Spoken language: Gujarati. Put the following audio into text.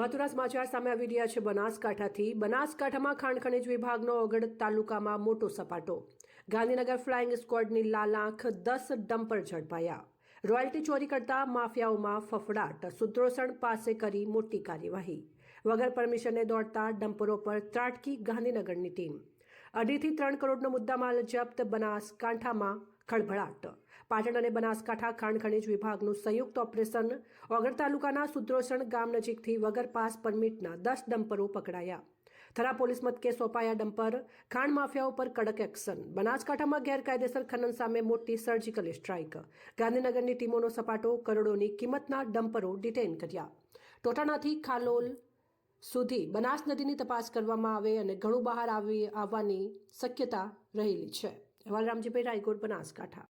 મથુરા સમાચાર સામે આવી રહ્યા છે બનાસકાંઠાથી। બનાસકાંઠામાં ખાણ ખનીજ વિભાગનો ઓગળ તાલુકામાં મોટો સપાટો। ગાંધીનગર ફ્લાઇંગ સ્ક્વોડની લાલાંખ 10 ડમ્પર ઝડપાયા। રોયલ્ટી ચોરી કરતા માફિયાઓમાં ફફડાટ। સુત્રોસણ પાસે કરી મોટી કાર્યવાહી। વગર પરમિશને દોડતા ડમ્પરો પર ત્રાટકી ગાંધીનગરની ટીમ। 2.5 થી 3 કરોડનો મુદ્દામાલ જપ્ત। બનાસકાંઠામાં ખળભળાટ। પાટણ અને બનાસકાંઠા ખાણ ખનીજ વિભાગનું સંયુક્ત ઓપરેશન। ઓગળ તાલુકાના સુત્રોસણ ગામ નજીકથી વગર પાસ પરમિટના 10 ડમ્પરો પકડાયા। થરા પોલીસ મથકે સોંપાયા ડમ્પર। ખાણ માફિયાઓ પર કડક એક્શન। બનાસકાંઠામાં ગેરકાયદેસર ખનન સામે મોટી સર્જિકલ સ્ટ્રાઇક। ગાંધીનગરની ટીમોનો સપાટો। કરોડોની કિંમતના ડમ્પરો ડિટેઇન કર્યા। ટોટાણાથી ખાલોલ સુધી બનાસ નદીની તપાસ કરવામાં આવે અને ઘણું બહાર આવવાની શક્યતા રહેલી છે। અહેવાલ રામજીભાઈ રાયગોર, બનાસકાંઠા।